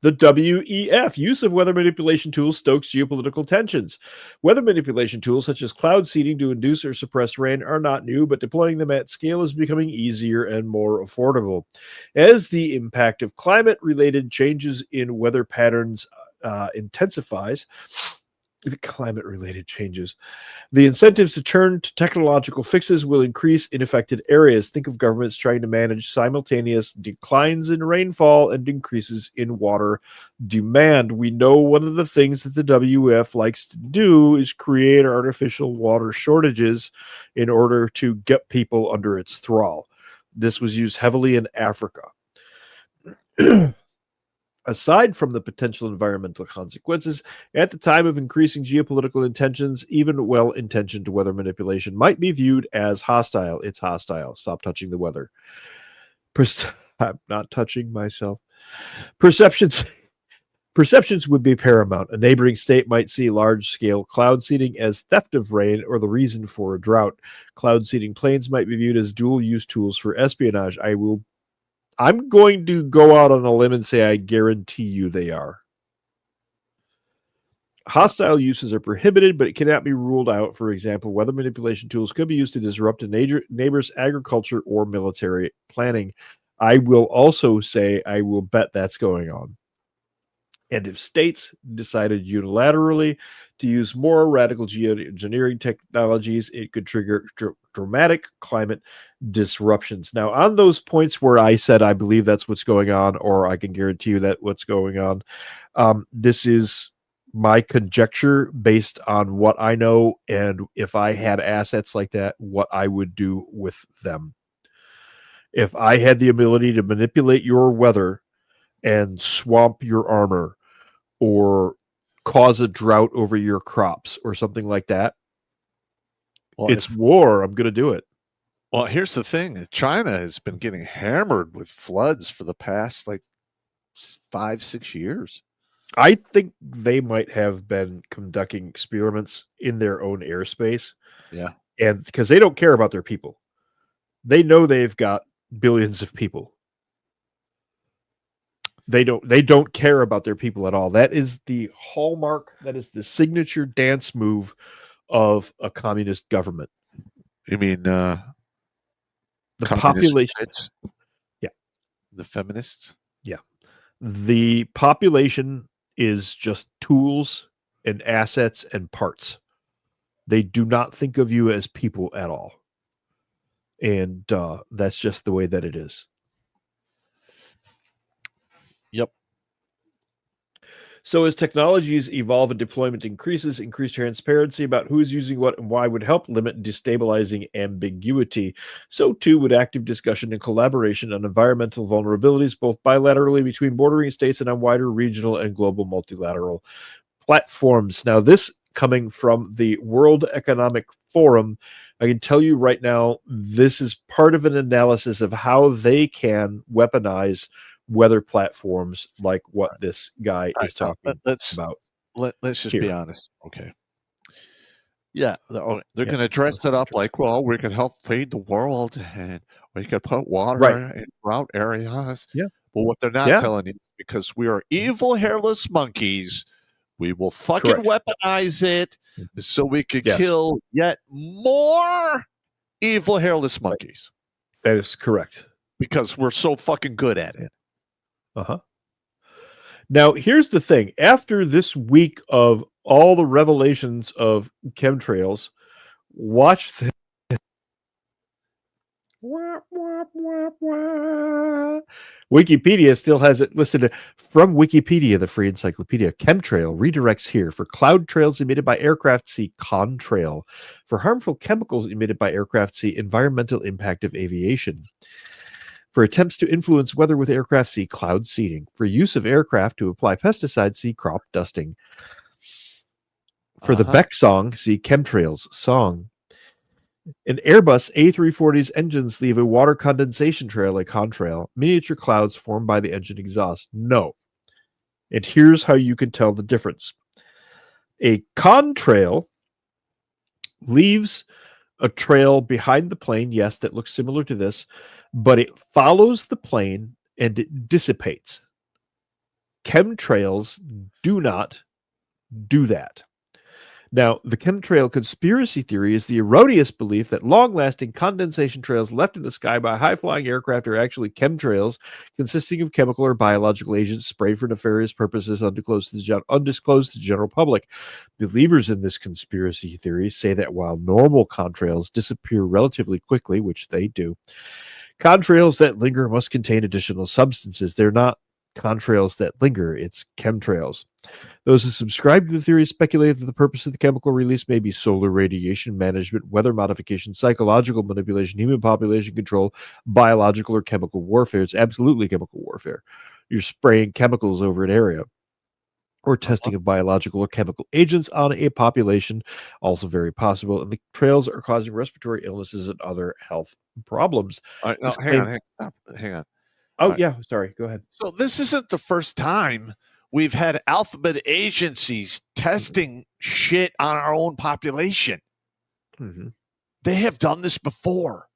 The WEF, use of weather manipulation tools stokes geopolitical tensions. Weather manipulation tools such as cloud seeding to induce or suppress rain are not new, but deploying them at scale is becoming easier and more affordable. As the impact of climate-related changes in weather patterns intensifies, climate-related changes, the incentives to turn to technological fixes will increase in affected areas. Think of governments trying to manage simultaneous declines in rainfall and increases in water demand. We know one of the things that the WF likes to do is create artificial water shortages in order to get people under its thrall. This was used heavily in Africa. Aside from the potential environmental consequences, at the time of increasing geopolitical intentions, even well-intentioned weather manipulation might be viewed as hostile. It's hostile. Stop touching the weather. I'm not touching myself. Perceptions would be paramount. A neighboring state might see large-scale cloud seeding as theft of rain or the reason for a drought. Cloud seeding planes might be viewed as dual-use tools for espionage. I'm going to go out on a limb and say I guarantee you they are. Hostile uses are prohibited, but it cannot be ruled out. For example, weather manipulation tools could be used to disrupt a neighbor's agriculture or military planning. I will also say I will bet that's going on. And if states decided unilaterally to use more radical geoengineering technologies, it could trigger dramatic climate disruptions. Now, on those points where I said I believe that's what's going on, or I can guarantee you that what's going on, this is my conjecture based on what I know, and if I had assets like that, what I would do with them. If I had the ability to manipulate your weather and swamp your armor, or cause a drought over your crops or something like that, it's war. I'm going to do it. Well, here's the thing. China has been getting hammered with floods for the past 5-6 years. I think they might have been conducting experiments in their own airspace. Yeah. And because they don't care about their people. They know they've got billions of people. They don't care about their people at all. That is the hallmark, that is the signature dance move of a communist government. You mean the population? Yeah. The feminists? Yeah. The population is just tools and assets and parts. They do not think of you as people at all. And that's just the way that it is. Yep. So as technologies evolve and deployment increases, increased transparency about who is using what and why would help limit destabilizing ambiguity. So too would active discussion and collaboration on environmental vulnerabilities, both bilaterally between bordering states and on wider regional and global multilateral platforms. Now, this coming from the World Economic Forum, I can tell you right now, this is part of an analysis of how they can weaponize weather platforms like what this guy is talking about. Let's just be honest. Okay. Yeah, they're going to dress it up like, well, we can help feed the world and we could put water in drought areas. Yeah. But what they're not telling you is because we are evil hairless monkeys, we will fucking weaponize it so we can kill yet more evil hairless monkeys. That is correct. Because we're so fucking good at it. Uh-huh. Now, here's the thing. After this week of all the revelations of chemtrails, watch this. Wikipedia still has it listed from Wikipedia, the free encyclopedia. Chemtrail redirects here for cloud trails emitted by aircraft. See contrail. For harmful chemicals emitted by aircraft. See environmental impact of aviation. For attempts to influence weather with aircraft, see cloud seeding. For use of aircraft to apply pesticides, see crop dusting. For the Beck song, see chemtrails song. An Airbus A340's engines leave a water condensation trail, a contrail, miniature clouds formed by the engine exhaust. No. And here's how you can tell the difference. A contrail leaves a trail behind the plane, yes, that looks similar to this, but it follows the plane and it dissipates. Chemtrails do not do that. Now, the chemtrail conspiracy theory is the erroneous belief that long-lasting condensation trails left in the sky by high-flying aircraft are actually chemtrails consisting of chemical or biological agents sprayed for nefarious purposes undisclosed to the general public. Believers in this conspiracy theory say that while normal contrails disappear relatively quickly, which they do, contrails that linger must contain additional substances. They're not contrails that linger, it's chemtrails. Those who subscribe to the theory speculate that the purpose of the chemical release may be solar radiation management, weather modification, psychological manipulation, human population control, biological or chemical warfare. It's absolutely chemical warfare. You're spraying chemicals over an area, or testing of biological or chemical agents on a population, also very possible. And the trails are causing respiratory illnesses and other health problems. All right, no, hang on. Oh, right. Yeah, sorry. Go ahead. So this isn't the first time we've had alphabet agencies testing shit on our own population. Mm-hmm. They have done this before.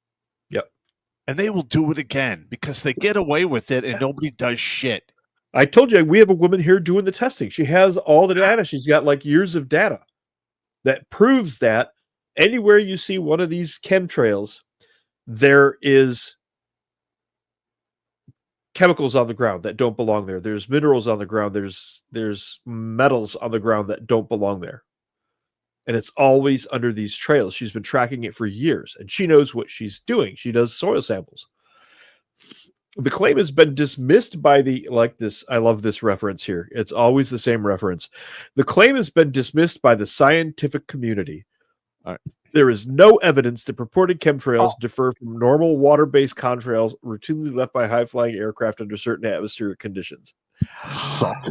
Yep. And they will do it again because they get away with it and nobody does shit. I told you, we have a woman here doing the testing. She has all the data. She's got like years of data that proves that anywhere you see one of these chemtrails, there is chemicals on the ground that don't belong there. There's minerals on the ground. There's metals on the ground that don't belong there. And it's always under these trails. She's been tracking it for years, and she knows what she's doing. She does soil samples. The claim has been dismissed by I love this reference here. It's always the same reference. The claim has been dismissed by the scientific community. All right. There is no evidence that purported chemtrails differ from normal water-based contrails routinely left by high-flying aircraft under certain atmospheric conditions. Suck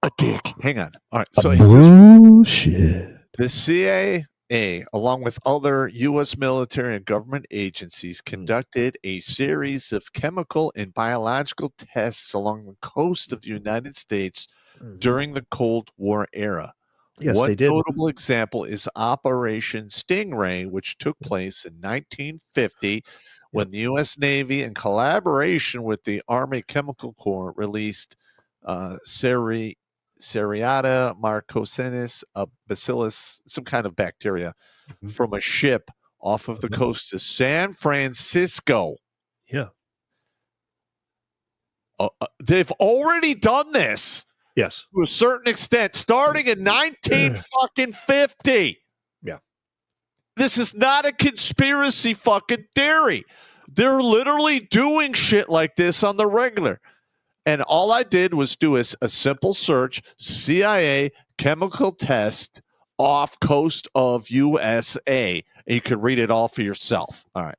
a dick. Hang on. All right. So bullshit. The CIA, along with other U.S. military and government agencies, conducted a series of chemical and biological tests along the coast of the United States during the Cold War era. Yes, One they did. notable example is Operation Stingray, which took place in 1950 when the U.S. Navy, in collaboration with the Army Chemical Corps, released Seriata marcosinus, a bacillus, some kind of bacteria, from a ship off of the coast of San Francisco. Yeah. They've already done this. Yes. To a certain extent, starting in 1950. Yeah. This is not a conspiracy fucking theory. They're literally doing shit like this on the regular. And all I did was do a simple search, CIA chemical test off coast of USA. And you could read it all for yourself. All right.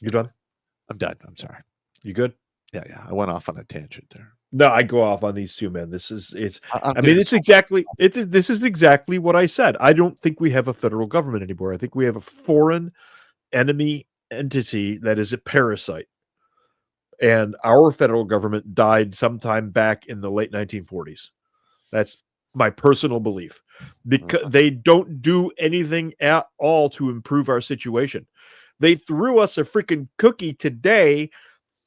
You done? I'm done. I'm sorry. You good? Yeah. I went off on a tangent there. No, I go off on these two men. This is exactly what I said. I don't think we have a federal government anymore. I think we have a foreign enemy entity that is a parasite. And our federal government died sometime back in the late 1940s. That's my personal belief. Because they don't do anything at all to improve our situation. They threw us a freaking cookie today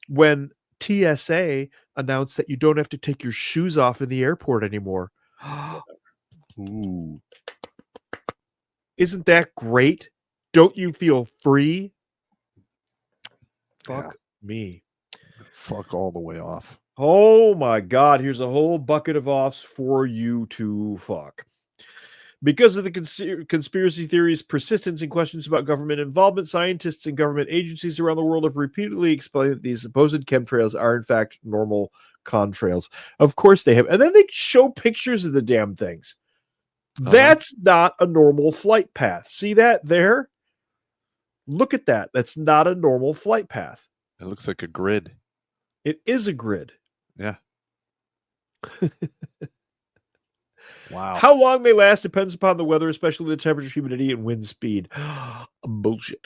when TSA announced that you don't have to take your shoes off in the airport anymore. Ooh. Isn't that great? Don't you feel free? Fuck me. Fuck all the way off. Oh my God. Here's a whole bucket of offs for you to fuck. Because of the conspiracy theories, persistence, and questions about government involvement, scientists and government agencies around the world have repeatedly explained that these supposed chemtrails are, in fact, normal contrails. Of course they have. And then they show pictures of the damn things. That's not a normal flight path. See that there? Look at that. That's not a normal flight path. It looks like a grid. It is a grid. Yeah. Wow. How long they last depends upon the weather, especially the temperature, humidity, and wind speed. Bullshit.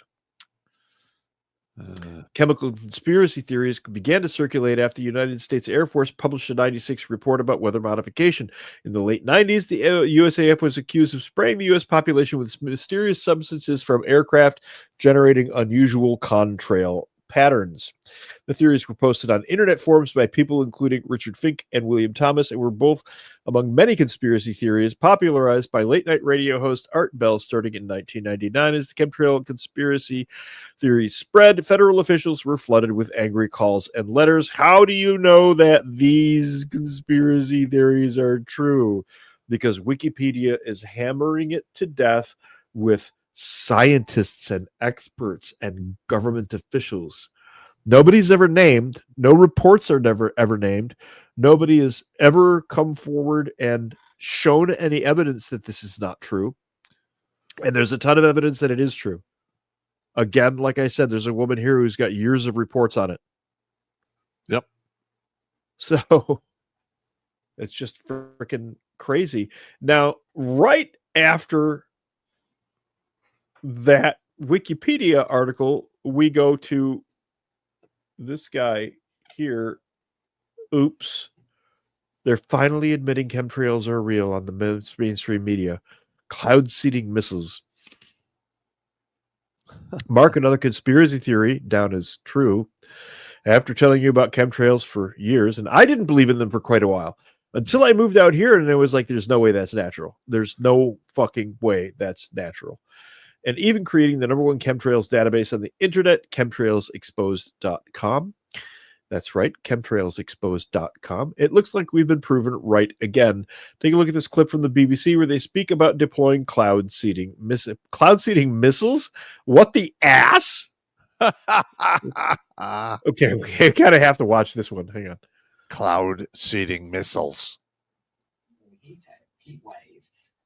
Chemical conspiracy theories began to circulate after the United States Air Force published a 1996 report about weather modification. In the late 90s, the USAF was accused of spraying the U.S. population with mysterious substances from aircraft, generating unusual contrail patterns. The theories were posted on internet forums by people including Richard Fink and William Thomas, and were both among many conspiracy theories popularized by late-night radio host Art Bell starting in 1999. As the chemtrail conspiracy theories spread, federal officials were flooded with angry calls and letters. How do you know that these conspiracy theories are true? Because Wikipedia is hammering it to death with scientists and experts and government officials. Nobody's ever named. No reports are ever named. Nobody has ever come forward and shown any evidence that this is not true. And there's a ton of evidence that it is true. Again, like I said, there's a woman here who's got years of reports on it. Yep. So it's just freaking crazy. Now, right after that Wikipedia article, we go to this guy here. Oops. They're finally admitting chemtrails are real on the mainstream media. Cloud seeding missiles. Mark another conspiracy theory down as true. After telling you about chemtrails for years, and I didn't believe in them for quite a while, until I moved out here, and it was like, there's no way that's natural. There's no fucking way that's natural. And even creating the #1 chemtrails database on the internet, chemtrailsexposed.com. That's right, chemtrailsexposed.com. It looks like we've been proven right again. Take a look at this clip from the BBC where they speak about deploying cloud seeding missiles. What the ass? Okay, we kind of have to watch this one. Hang on. Cloud seeding missiles. Heat wave,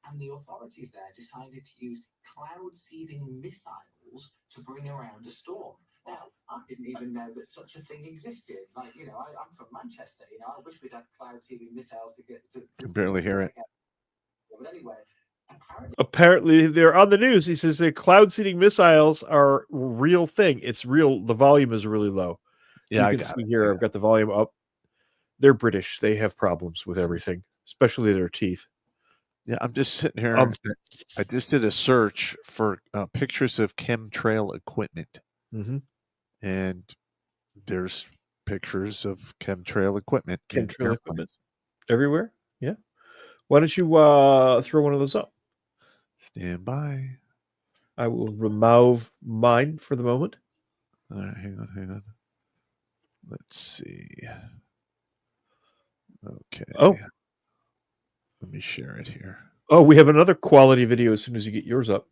and the authorities there decided to use cloud seeding missiles to bring around a storm. Now, I didn't even know that such a thing existed. Like, you know, I'm from Manchester. You know, I wish we'd had cloud seeding missiles to get to. I can barely hear it. But anyway, apparently they're on the news. He says that cloud seeding missiles are a real thing. It's real. The volume is really low. Yeah, you can see here. I've got the volume up. They're British. They have problems with everything, especially their teeth. Yeah, I'm just sitting here. I just did a search for pictures of chemtrail equipment. Mm-hmm. And there's pictures of chemtrail equipment. Chemtrail equipment everywhere. Yeah. Why don't you throw one of those up? Stand by. I will remove mine for the moment. All right, hang on. Let's see. Okay. Oh. Let me share it here. Oh, we have another quality video as soon as you get yours up.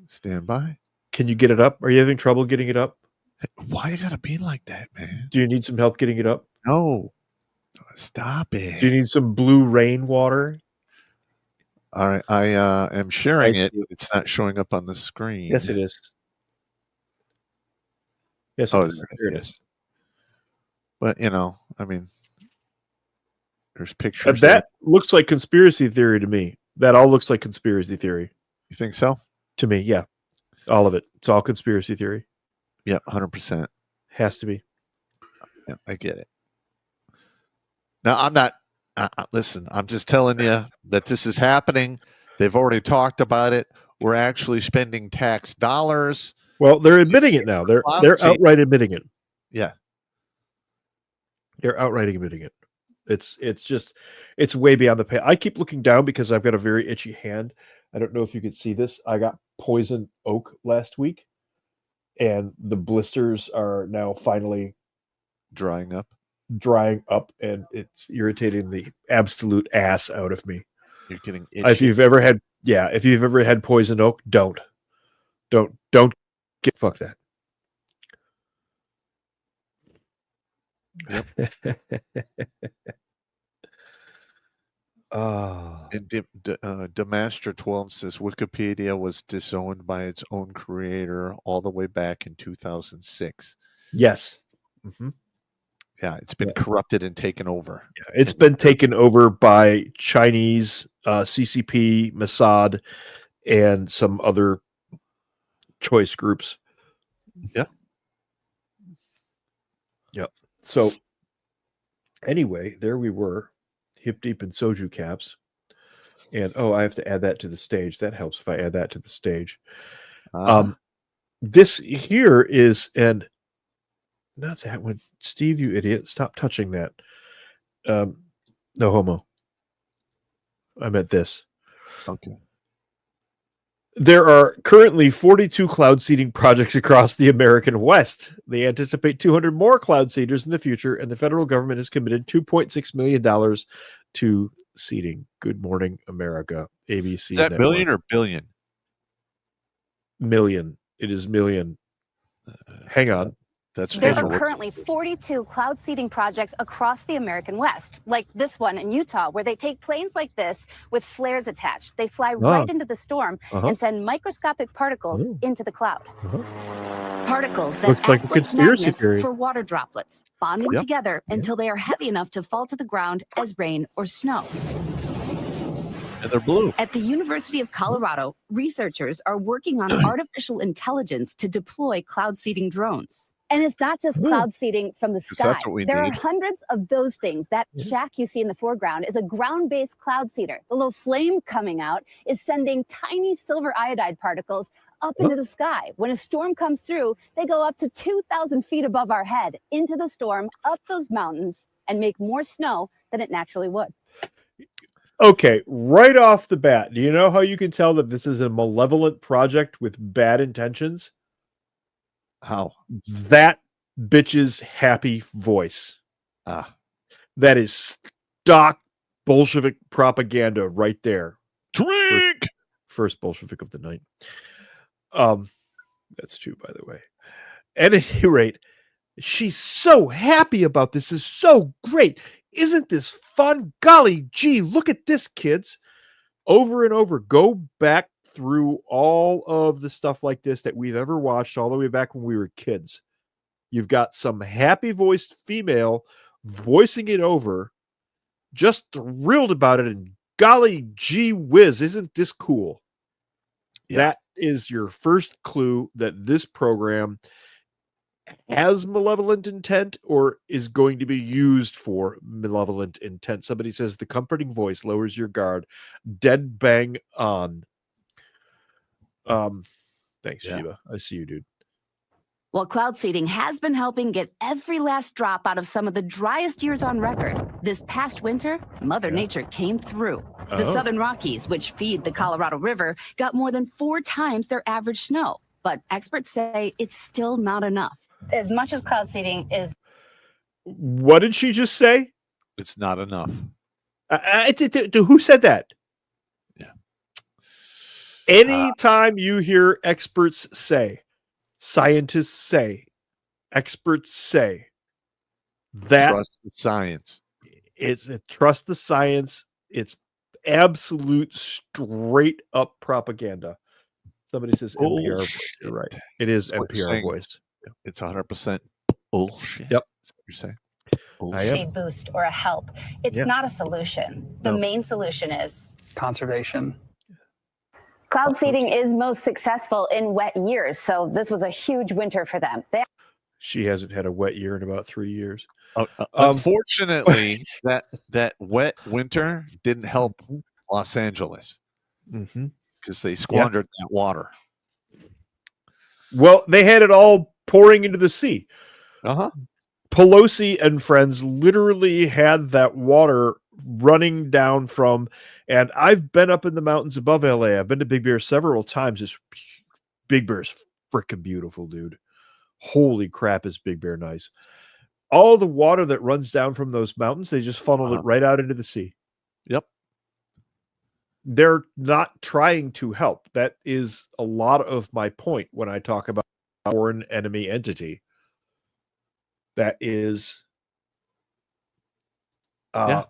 Stand by. Can you get it up? Are you having trouble getting it up? Why you gotta be like that, man? Do you need some help getting it up? No. Stop it. Do you need some blue rainwater? All right, I am sharing it. It's not showing up on the screen. Yes, it is. Yes, oh, here it is. But you know, I mean, there's pictures. That looks like conspiracy theory to me. That all looks like conspiracy theory. You think so? To me, yeah. All of it. It's all conspiracy theory. Yeah, 100%. Has to be. Yeah, I get it. Now, I'm not. Listen, I'm just telling you that this is happening. They've already talked about it. We're actually spending tax dollars. Well, they're admitting it now. They're outright admitting it. Yeah, they're outright admitting it. It's way beyond the pale. I keep looking down because I've got a very itchy hand. I don't know if you could see this. I got poison oak last week, and the blisters are now finally drying up, and it's irritating the absolute ass out of me. You're getting itchy. If you've ever had poison oak, don't get fuck that. Yep. And Demaster 12 says Wikipedia was disowned by its own creator all the way back in 2006. Yes. Mm-hmm. Yeah, it's been corrupted and taken over. Yeah, it's been taken over by Chinese, CCP, Mossad, and some other choice groups. Yeah. Yep. So anyway, there we were, hip deep in soju caps. And I have to add that to the stage. That helps if I add that to the stage. This here is an Not that one. Steve, you idiot. Stop touching that. No homo. I meant this. Okay. There are currently 42 cloud seeding projects across the American West. They anticipate 200 more cloud seeders in the future, and the federal government has committed $2.6 million to seeding. Good morning, America. ABC. Is that Network. million or billion? Million. It is million. Hang on. There are currently 42 cloud seeding projects across the American West, like this one in Utah, where they take planes like this with flares attached. They fly right into the storm and send microscopic particles into the cloud. Particles that Looks act like magnets theory. for water droplets, bonding together until they are heavy enough to fall to the ground as rain or snow. And they're blue. At the University of Colorado, researchers are working on artificial intelligence to deploy cloud seeding drones. And it's not just cloud seeding from the sky. There are need. hundreds of those things. That shack you see in the foreground is a ground-based cloud seeder. The little flame coming out is sending tiny silver iodide particles up into the sky. When a storm comes through, they go up to 2,000 feet above our head, into the storm, up those mountains, and make more snow than it naturally would. Okay, right off the bat, do you know how you can tell that this is a malevolent project with bad intentions? How? That bitch's happy voice. Ah. That is stock Bolshevik propaganda right there. Drink! First Bolshevik of the night. That's two, by the way. At any rate, she's so happy about this. This is so great. Isn't this fun? Golly gee, look at this, kids. Over and over, go back through all of the stuff like this that we've ever watched all the way back when we were kids. You've got some happy-voiced female voicing it over, just thrilled about it, and golly gee whiz, isn't this cool? Yeah. That is your first clue that this program has malevolent intent or is going to be used for malevolent intent. Somebody says the comforting voice lowers your guard. Dead bang on. Thanks, Shiva. I see you, dude. Well, cloud seeding has been helping get every last drop out of some of the driest years on record. This past winter, Mother Nature came through. The Southern Rockies, which feed the Colorado River, got more than 4 times their average snow. But experts say it's still not enough. As much as cloud seeding is... What did she just say? It's not enough. Who said that? Yeah. Anytime you hear experts say, scientists say, experts say, that trust the science. It's trust the science. It's absolute straight up propaganda. Somebody says NPR voice. You're right. It is NPR voice. It's 100% bullshit. Yep. That's what you're saying. A boost or a help. It's not a solution. The main solution is conservation. Cloud seeding is most successful in wet years, so this was a huge winter for them. She hasn't had a wet year in about 3 years. Unfortunately, that wet winter didn't help Los Angeles because they squandered that water. Well, they had it all pouring into the sea. Pelosi and friends literally had that water running down from, and I've been up in the mountains above LA. I've been to Big Bear several times. This Big Bear's freaking beautiful, dude. Holy crap, is Big Bear nice. All the water that runs down from those mountains, they just funneled it right out into the sea. Yep. They're not trying to help. That is a lot of my point when I talk about foreign enemy entity. That is what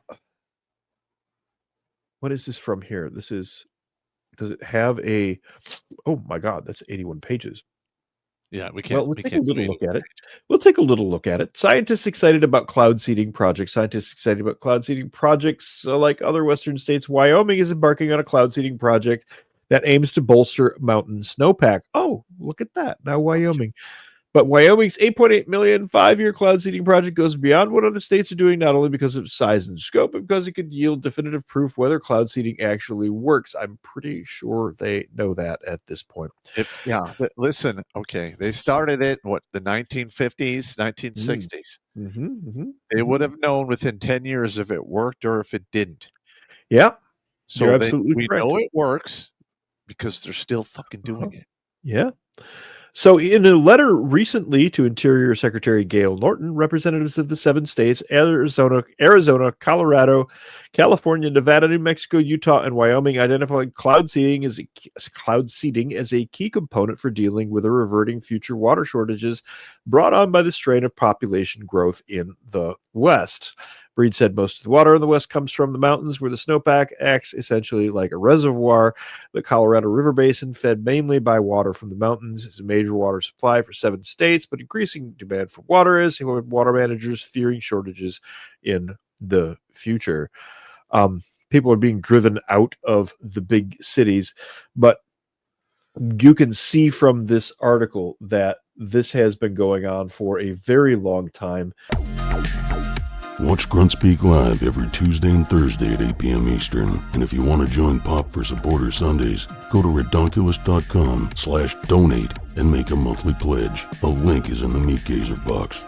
is this from here? This is, does it have a, oh my God, that's 81 pages. Yeah, we can't. Well, we'll take a little look at it. We'll take a little look at it. Scientists excited about cloud seeding projects. Scientists excited about cloud seeding projects. Like other Western states, Wyoming is embarking on a cloud seeding project that aims to bolster mountain snowpack. Oh, look at that. Now Wyoming. But Wyoming's $8.8 million 5-year cloud seeding project goes beyond what other states are doing, not only because of size and scope, but because it could yield definitive proof whether cloud seeding actually works. I'm pretty sure they know that at this point. Listen, okay, they started it in the 1950s, 1960s. They would have known within 10 years if it worked or if it didn't. Yeah. So we know it works because they're still fucking doing it. Yeah. So in a letter recently to Interior Secretary Gail Norton, representatives of the 7 states, Arizona, Colorado, California, Nevada, New Mexico, Utah, and Wyoming identified cloud seeding as a key component for dealing with or reverting future water shortages brought on by the strain of population growth in the West. Breed said most of the water in the West comes from the mountains, where the snowpack acts essentially like a reservoir. The Colorado River Basin, fed mainly by water from the mountains, is a major water supply for 7 states, but increasing demand for water is water managers fearing shortages in the future. People are being driven out of the big cities, but you can see from this article that this has been going on for a very long time. Watch Grunt Speak live every Tuesday and Thursday at 8 p.m. Eastern. And if you want to join Pop for Supporter Sundays, go to redonkulous.com/donate and make a monthly pledge. A link is in the Meat Gazer box.